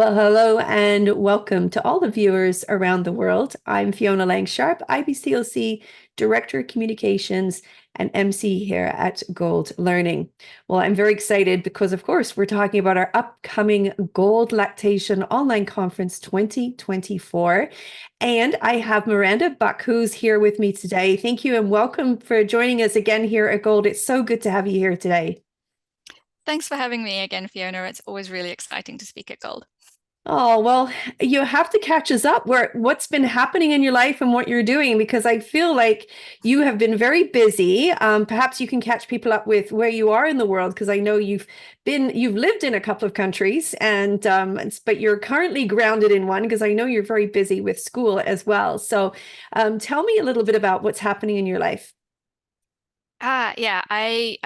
Well, hello and welcome to all the viewers around the world. I'm Fiona Lang Sharp, IBCLC Director of Communications and MC here at Gold Learning. Well, I'm very excited because, of course, we're talking about our upcoming Gold Lactation Online Conference 2024. And I have Miranda Buck, who's here with me today. Thank you and welcome for joining us again here at Gold. It's so good to have you here today. Thanks for having me again, Fiona. It's always really exciting to speak at Gold. Oh, well, you have to catch us up where what's been happening in your life and what you're doing, because I feel like you have been very busy. Perhaps you can catch people up with where you are in the world, because I know you've lived in a couple of countries and but you're currently grounded in one because I know you're very busy with school as well. So tell me a little bit about what's happening in your life. Yeah, I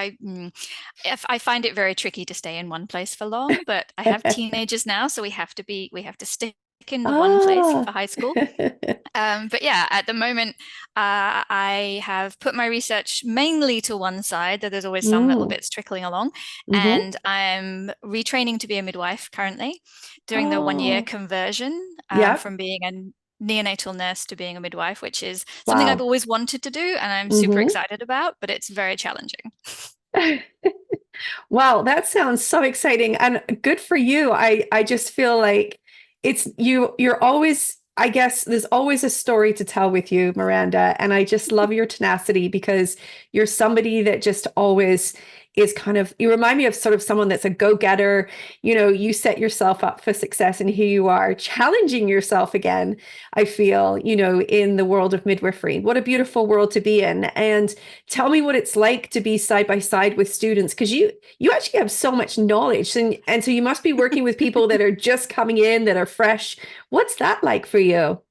find it very tricky to stay in one place for long, but I have teenagers now, so we have to stick in the one place Ah. for high school. But yeah, at the moment, I have put my research mainly to one side, though there's always some little Mm. bits trickling along. Hmm. And I'm retraining to be a midwife currently, doing the 1 year Oh, conversion yeah. from being a neonatal nurse to being a midwife, which is something I've Wow. always wanted to do and I'm super Hmm. excited about, but it's very challenging. Wow, that sounds so exciting and good for you. I just feel like you're always, I guess there's always a story to tell with you, Miranda, and I just love your tenacity because you're somebody that just always is kind of, you remind me of sort of someone that's a go-getter. You set yourself up for success and here you are challenging yourself again, I feel, in the world of midwifery. What a beautiful world to be in. And tell me what it's like to be side by side with students, because you actually have so much knowledge, and so you must be working with people that are just coming in, that are fresh. What's that like for you?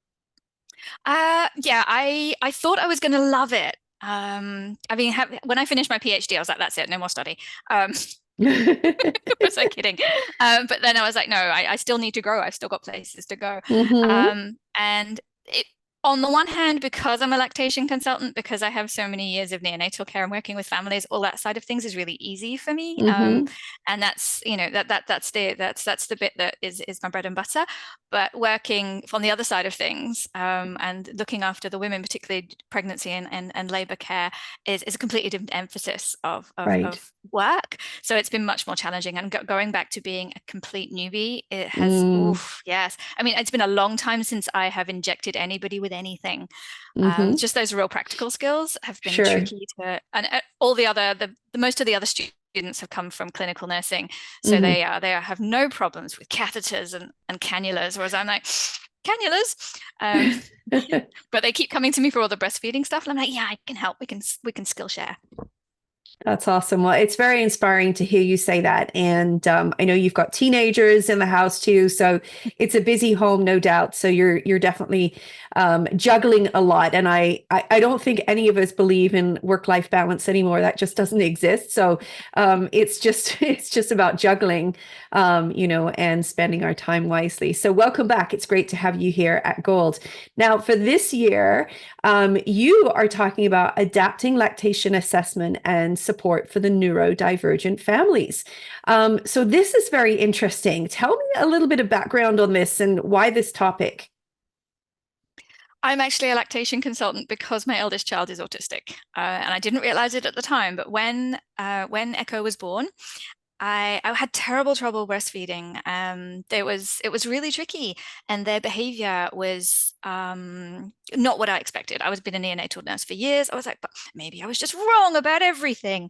Yeah, I thought I was going to love it. I mean, when I finished my PhD, I was like, that's it, no more study. Um, was I kidding? But then I was like, no, I still need to grow. I've still got places to go. Hmm. And it, on the one hand, because I'm a lactation consultant, because I have so many years of neonatal care and working with families, all that side of things is really easy for me. Hmm. And that's, that's the bit that is my bread and butter. But working from the other side of things, and looking after the women, particularly pregnancy and labor care, is a completely different emphasis Right. of work. So it's been much more challenging. And going back to being a complete newbie, it has, Mm. oof, yes. I mean, it's been a long time since I have injected anybody with anything. Hmm. Just those real practical skills have been Sure. tricky to, and all the most of the other students have come from clinical nursing, so Hmm. have no problems with catheters and cannulas, whereas I'm like, cannulas. But they keep coming to me for all the breastfeeding stuff, and I'm like, yeah, I can help. We can skill share. That's awesome. Well, it's very inspiring to hear you say that. And I know you've got teenagers in the house too, so it's a busy home, no doubt. So you're definitely juggling a lot. And I don't think any of us believe in work-life balance anymore. That just doesn't exist. So it's just it's just about juggling, and spending our time wisely. So welcome back. It's great to have you here at Gold. Now, for this year, you are talking about adapting lactation assessment and support for the neurodivergent families. So this is very interesting. Tell me a little bit of background on this and why this topic. I'm actually a lactation consultant because my eldest child is autistic, and I didn't realize it at the time. But when Echo was born, I had terrible trouble breastfeeding. It was really tricky, and their behavior was not what I expected. I was been a neonatal nurse for years. I was like, but maybe I was just wrong about everything.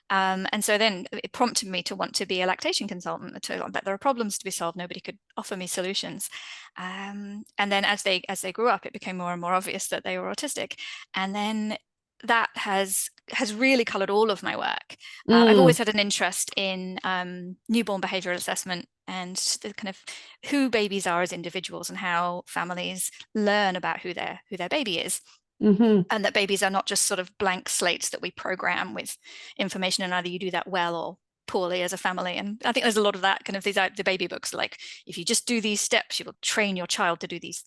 And so then it prompted me to want to be a lactation consultant. That there are problems to be solved. Nobody could offer me solutions. And then as they grew up, it became more and more obvious that they were autistic. And then that has really coloured all of my work. I've always Mm, had an interest in newborn behavioural assessment and the kind of who babies are as individuals and how families learn about who their baby is, hmm. and that babies are not just sort of blank slates that we program with information, and either you do that well or poorly as a family. And I think there's a lot of that kind of these the baby books, like if you just do these steps, you will train your child to do these.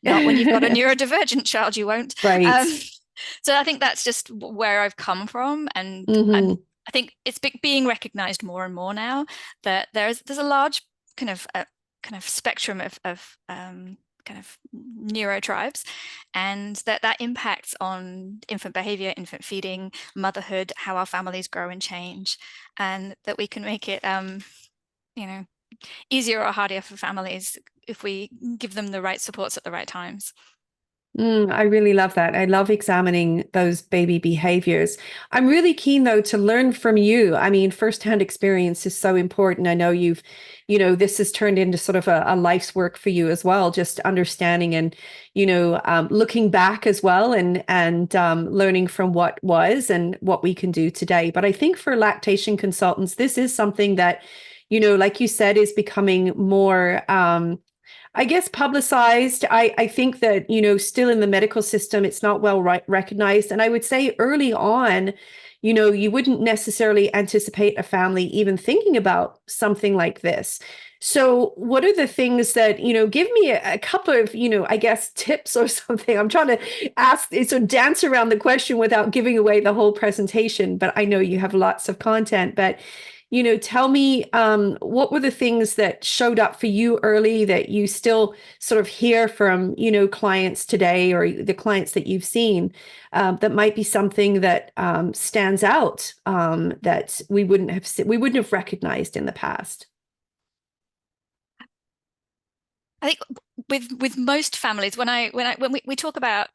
Not when you've got a neurodivergent child, you won't. Right. Um, so I think that's just where I've come from, and Hmm. I think it's being recognized more and more now that there's a large kind of spectrum of kind of neurotribes, and that impacts on infant behavior, infant feeding, motherhood, how our families grow and change, and that we can make it you know, easier or harder for families if we give them the right supports at the right times. I really love that. I love examining those baby behaviors. I'm really keen, though, to learn from you. I mean, firsthand experience is so important. I know this has turned into sort of a life's work for you as well, just understanding and, looking back as well, and learning from what was and what we can do today. But I think for lactation consultants, this is something that, like you said, is becoming more I guess publicized. I think that, still in the medical system, it's not well recognized. And I would say early on, you wouldn't necessarily anticipate a family even thinking about something like this. So what are the things that, give me a couple of, I guess, tips or something. I'm trying to ask, so dance around the question without giving away the whole presentation, but I know you have lots of content, but tell me, what were the things that showed up for you early that you still sort of hear from, clients today, or the clients that you've seen, that might be something that stands out, that we wouldn't have recognized in the past? I think with most families, when we talk about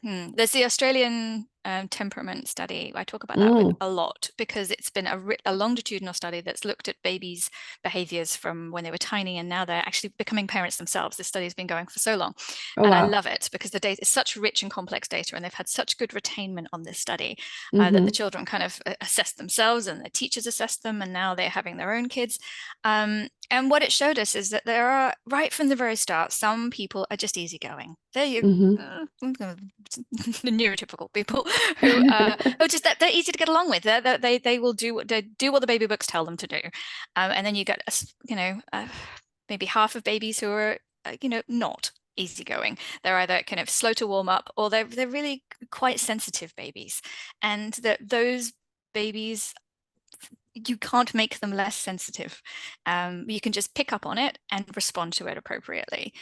there's the Australian temperament study. I talk about that a lot because it's been a longitudinal study that's looked at babies' behaviors from when they were tiny, and now they're actually becoming parents themselves. This study's been going for so long. Oh, and wow. I love it because the data is such rich and complex data, and they've had such good retainment on this study that the children kind of assess themselves and the teachers assess them, and now they're having their own kids. And what it showed us is that there are, right from the very start, some people are just easygoing. They're the neurotypical people who just that they're easy to get along with. They will do what the baby books tell them to do, and then you get maybe half of babies who are not easygoing. They're either kind of slow to warm up, or they're really quite sensitive babies, and those babies, you can't make them less sensitive. You can just pick up on it and respond to it appropriately.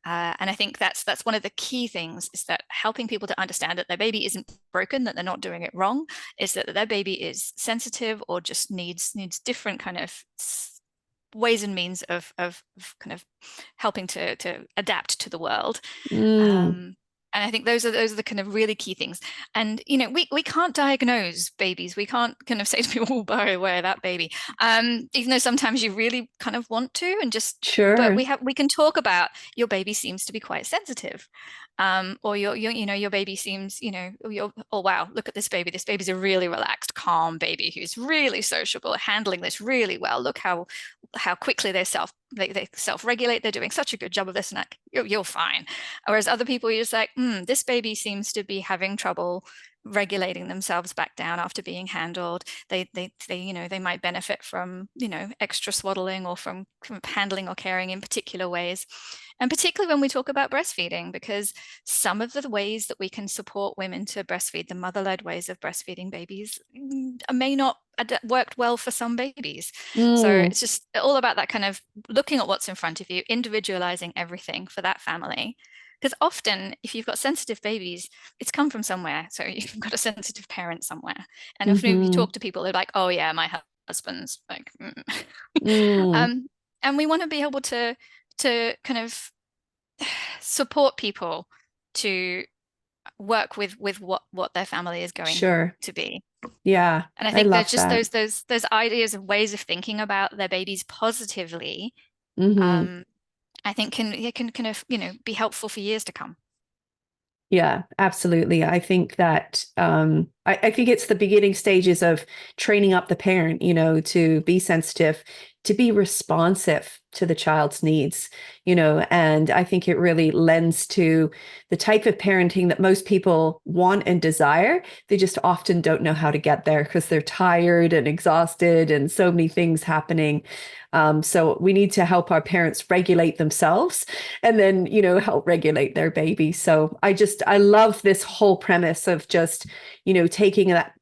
And I think that's one of the key things, is that helping people to understand that their baby isn't broken, that they're not doing it wrong, is that their baby is sensitive or just needs different kind of ways and means of kind of helping to adapt to the world. And I think those are the kind of really key things. And we can't diagnose babies. We can't kind of say to people, "Oh, by the way, that baby," even though sometimes you really kind of want to, and just Sure. But we can talk about, your baby seems to be quite sensitive, or your baby seems, oh wow, look at this baby. This baby's a really relaxed, calm baby who's really sociable, handling this really well. Look how quickly they self-regulate. They're doing such a good job of this and that. You're fine. Whereas other people, you're just like, this baby seems to be having trouble regulating themselves back down after being handled. They might benefit from extra swaddling, or from handling or caring in particular ways. And particularly when we talk about breastfeeding, because some of the ways that we can support women to breastfeed, the mother-led ways of breastfeeding babies, may not worked well for some babies. So it's just all about that kind of looking at what's in front of you, individualizing everything for that family. Because often, if you've got sensitive babies, it's come from somewhere. So you've got a sensitive parent somewhere. And if you talk to people, they're like, "Oh yeah, my husband's like," and we want to be able to kind of support people to work with what their family is going to be. Yeah. And I think there's just those ideas of ways of thinking about their babies positively. I think can kind of be helpful for years to come. Yeah, absolutely. I think that I think it's the beginning stages of training up the parent, to be sensitive, to be responsive to the child's needs, and I think it really lends to the type of parenting that most people want and desire. They just often don't know how to get there because they're tired and exhausted and so many things happening. So we need to help our parents regulate themselves and then, help regulate their baby. So I love this whole premise of just,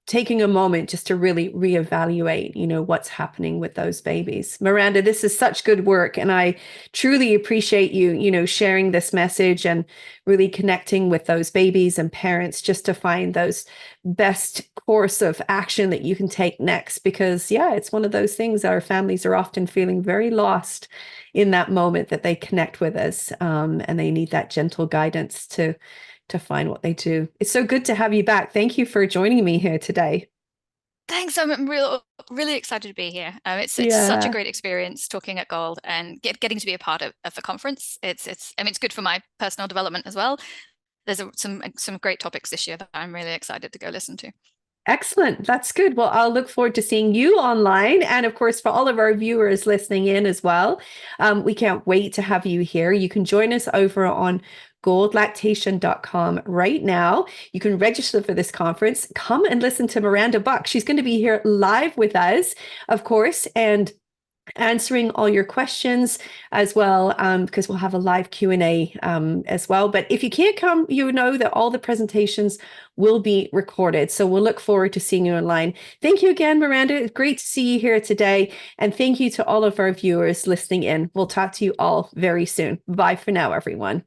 taking a moment just to really reevaluate, what's happening with those babies. Miranda, this is such good work. And I truly appreciate you, sharing this message and really connecting with those babies and parents just to find those best course of action that you can take next. Because it's one of those things that our families are often feeling very lost in that moment that they connect with us. And they need that gentle guidance to find what they do. It's so good to have you back. Thank you for joining me here today. Thanks. I'm really excited to be here. It's such a great experience talking at Gold and getting to be a part of the conference. It's good for my personal development as well. There's some great topics this year that I'm really excited to go listen to. Excellent. That's good. Well, I'll look forward to seeing you online. And of course, for all of our viewers listening in as well, we can't wait to have you here. You can join us over on goldlactation.com right now. You can register for this conference. Come and listen to Miranda Buck. She's going to be here live with us, of course, and answering all your questions as well, because we'll have a live Q&A as well. But if you can't come, that all the presentations will be recorded. So we'll look forward to seeing you online. Thank you again, Miranda. It's great to see you here today. And thank you to all of our viewers listening in. We'll talk to you all very soon. Bye for now, everyone.